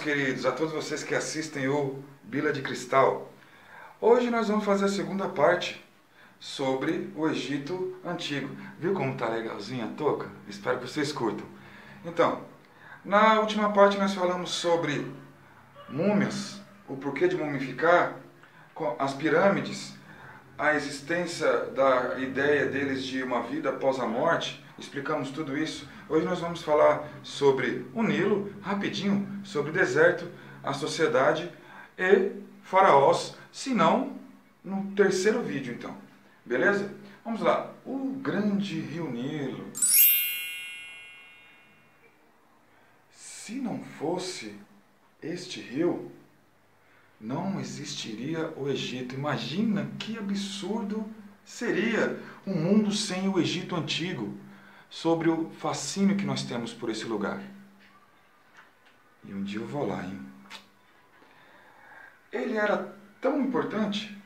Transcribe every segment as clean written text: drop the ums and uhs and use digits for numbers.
queridos, a todos vocês que assistem o Bila de Cristal. Hoje nós vamos fazer a segunda parte sobre o Egito Antigo. Viu como tá legalzinha a touca? Espero que vocês curtam. Então, na última parte nós falamos sobre múmias, o porquê de mumificar, as pirâmides, a existência da ideia deles de uma vida após a morte. Explicamos tudo isso. Hoje nós vamos falar sobre o Nilo, rapidinho, sobre o deserto, a sociedade e faraós, se não no terceiro vídeo então. Beleza? Vamos lá. O grande rio Nilo. Se não fosse este rio, não existiria o Egito. Imagina que absurdo seria um mundo sem o Egito Antigo, sobre o fascínio que nós temos por esse lugar. E um dia eu vou lá, hein? Ele era tão importante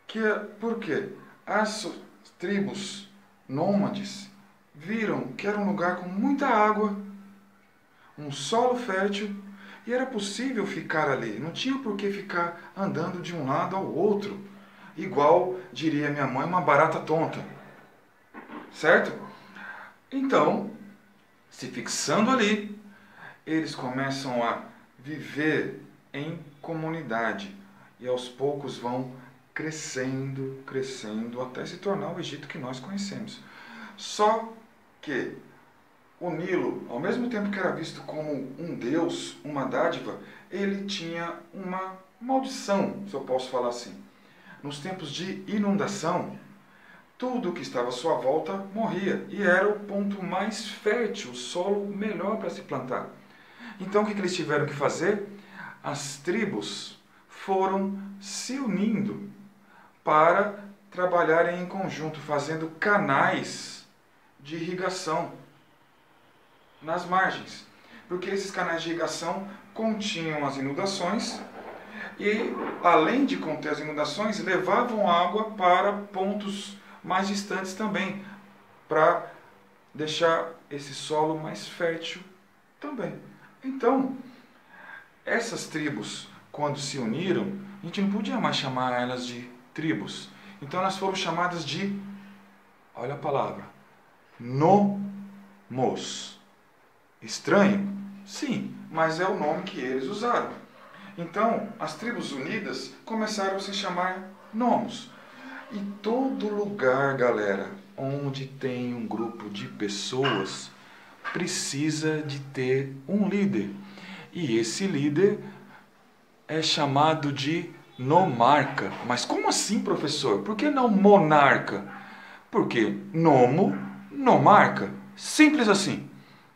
que, por quê? As tribos nômades viram que era um lugar com muita água, um solo fértil, e era possível ficar ali. Não tinha por que ficar andando de um lado ao outro, igual, diria minha mãe, uma barata tonta. Certo? Então, se fixando ali, eles começam a viver em comunidade e aos poucos vão crescendo, crescendo, até se tornar o Egito que nós conhecemos. Só que o Nilo, ao mesmo tempo que era visto como um deus, uma dádiva, ele tinha uma maldição, se eu posso falar assim. Nos tempos de inundação, tudo que estava à sua volta morria, e era o ponto mais fértil, o solo melhor para se plantar. Então o que eles tiveram que fazer? As tribos foram se unindo para trabalharem em conjunto, fazendo canais de irrigação nas margens, porque esses canais de irrigação continham as inundações e, além de conter as inundações, levavam água para pontos mais distantes também, para deixar esse solo mais fértil também. Então, essas tribos, quando se uniram, a gente não podia mais chamar elas de tribos. Então elas foram chamadas de, olha a palavra, nomos. Estranho? Sim, mas é o nome que eles usaram. Então, as tribos unidas começaram a se chamar nomos. E todo lugar, galera, onde tem um grupo de pessoas, precisa de ter um líder. E esse líder é chamado de nomarca. Mas como assim, professor? Por que não monarca? Porque nomo, nomarca. Simples assim.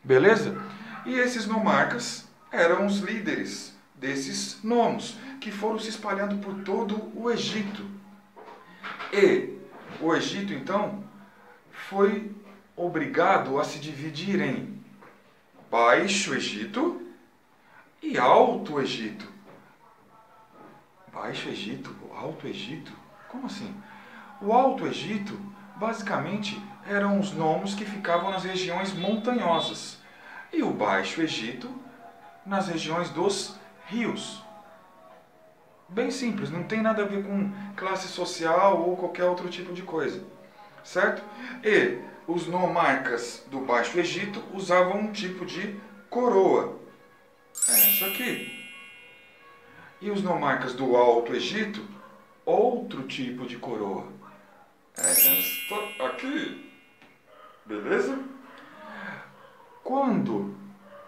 Beleza? E esses nomarcas eram os líderes desses nomos, que foram se espalhando por todo o Egito. E o Egito, então, foi obrigado a se dividir em Baixo Egito e Alto Egito. Baixo Egito, Alto Egito? Como assim? O Alto Egito, basicamente, eram os nomos que ficavam nas regiões montanhosas. E o Baixo Egito, nas regiões dos rios. Bem simples, não tem nada a ver com classe social ou qualquer outro tipo de coisa, certo? E os nomarcas do Baixo Egito usavam um tipo de coroa, essa aqui. E os nomarcas do Alto Egito, outro tipo de coroa, esta aqui. Beleza? Quando,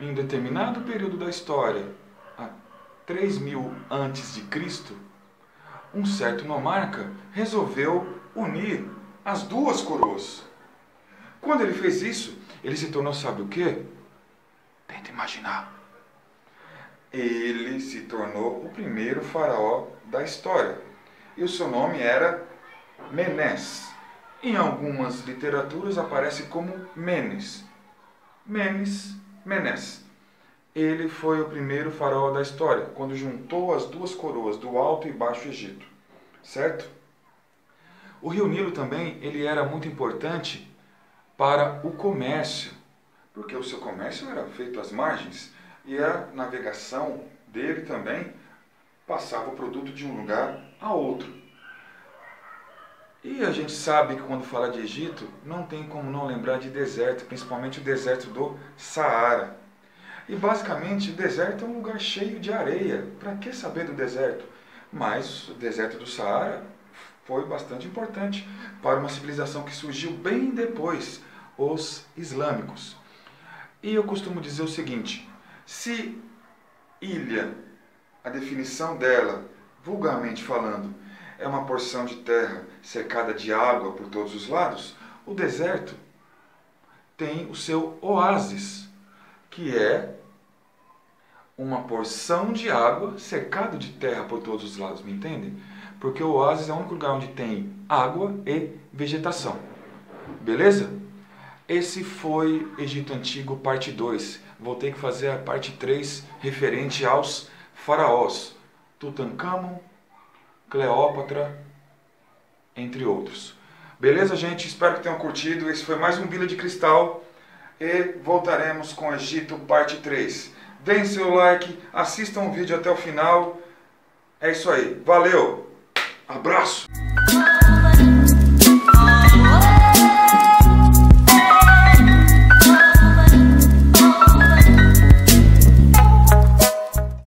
em determinado período da história, 3000 antes de Cristo, um certo nomarca resolveu unir as duas coroas. Quando ele fez isso, ele se tornou, sabe o quê? Tenta imaginar. Ele se tornou o primeiro faraó da história. E o seu nome era Menes. Em algumas literaturas aparece como Menes. Menes. Ele foi o primeiro faraó da história, quando juntou as duas coroas do Alto e Baixo Egito, certo? O rio Nilo também, ele era muito importante para o comércio, porque o seu comércio era feito às margens. E a navegação dele também passava o produto de um lugar a outro. E a gente sabe que quando fala de Egito, não tem como não lembrar de deserto, principalmente o deserto do Saara. E basicamente o deserto é um lugar cheio de areia. Para que saber do deserto? Mas o deserto do Saara foi bastante importante para uma civilização que surgiu bem depois, os islâmicos. E eu costumo dizer o seguinte: se ilha, a definição dela, vulgarmente falando, é uma porção de terra cercada de água por todos os lados, o deserto tem o seu oásis, que é uma porção de água cercado de terra por todos os lados, me entendem? Porque o oásis é o único lugar onde tem água e vegetação. Beleza? Esse foi Egito Antigo, parte 2. Vou ter que fazer a parte 3 referente aos faraós. Tutancâmon, Cleópatra, entre outros. Beleza, gente? Espero que tenham curtido. Esse foi mais um Bila de Cristal. E voltaremos com Egito, parte 3. Deem seu like, assistam o vídeo até o final. É isso aí. Valeu! Abraço!